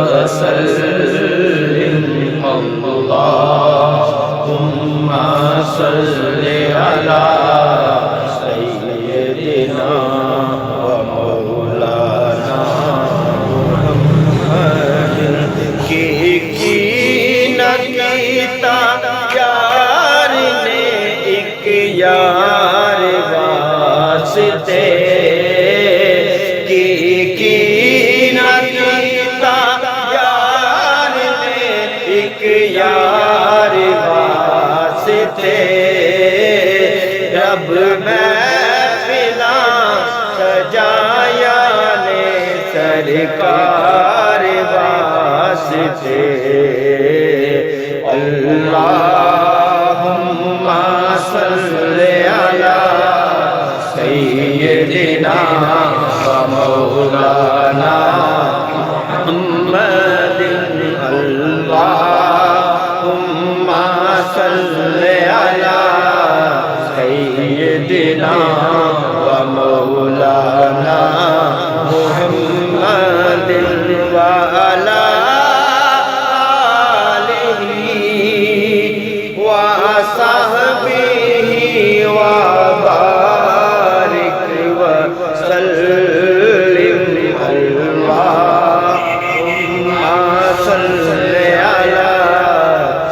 وسلم اللهم صل على سيدنا ومولانا محمد کی نہ کیتا یار نے ایک یار واسطے یار واسطے رب محفلاں سجایا نے سرکار واسطے اللہم صل علی سیدنا و مولانا محمد اللہم صل علی سیدنا و مولانا محمد وعلی آلہ وصحبہ وبارک وسلم اللہم صل علی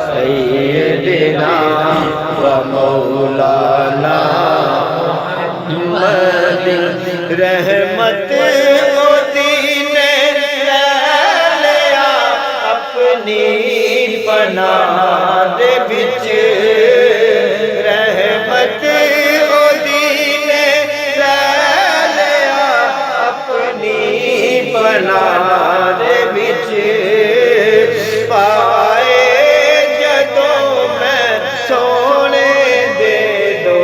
سیدنا و مولانا محمد رحمت کو دین لے لیا اپنی پناہ دے وچ رحمت کو دین لے لیا اپنی پناہ دے وچ پائے جدوں میں سونے دے دو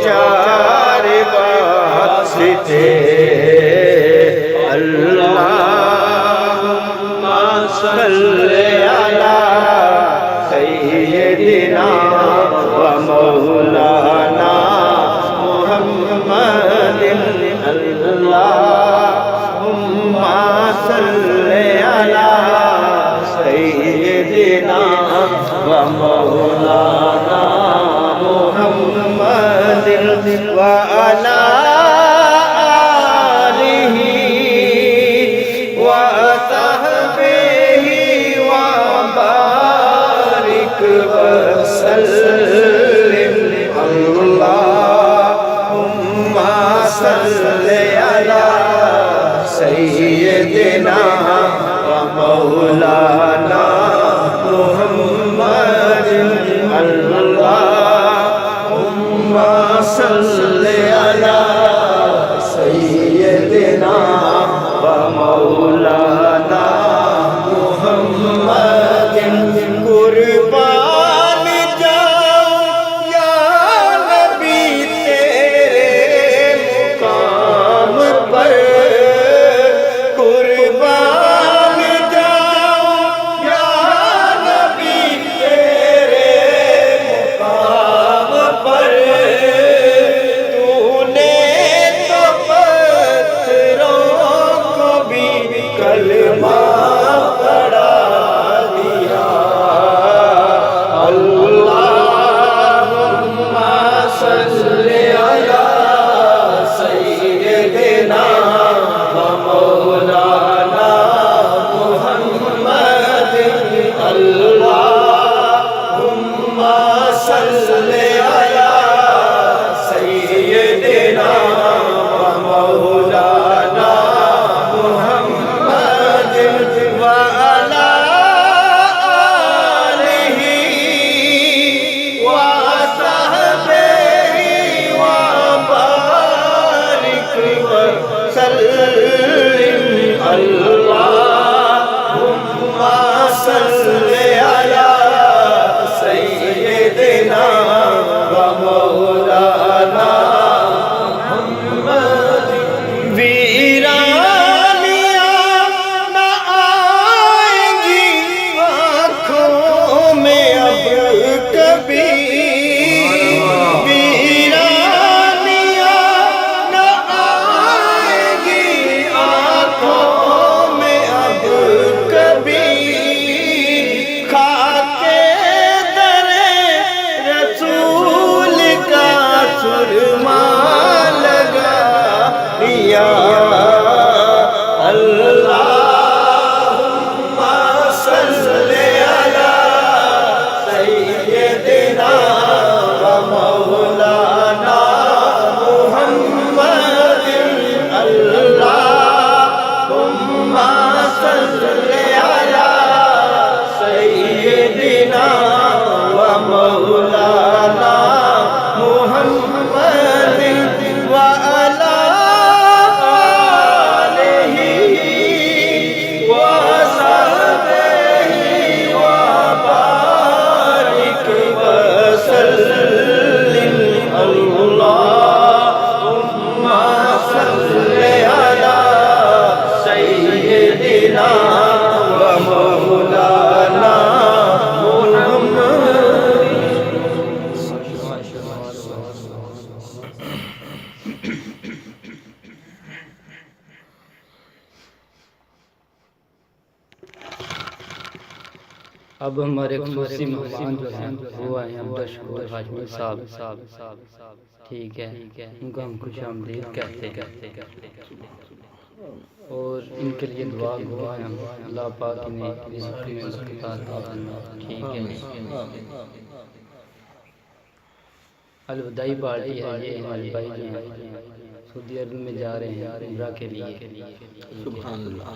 چار واسطے اللہم صل علی سیدنا و مولانا محمد اللہم صل علی سیدنا و مولانا محمد وعلی آلہ وصحبہ وبارک وسلم اللہم صل علی سیدنا و مولانا محمد اللہم صل علی سیدنا و مولانا محمد قربان جاؤں یا نبی تیرے مقام پر قربان اب ہمارے خصوصی مہمان جو ہیں وہ آئے ہیں عبدالشکور ہاشمی صاحب، ٹھیک ہے، ان کو ہم خوش آمدید کہتے ہیں اور ان کے لیے دعا گو ہیں ہم، اللہ پاک انہیں رزق میں برکت عطا فرمائے، ٹھیک ہے۔ الوداعی پارٹی ہے یہ، ہمارے بھائی جو ہیں سعودی عرب میں جا رہے ہیں عمرہ کے لیے، سبحان اللہ۔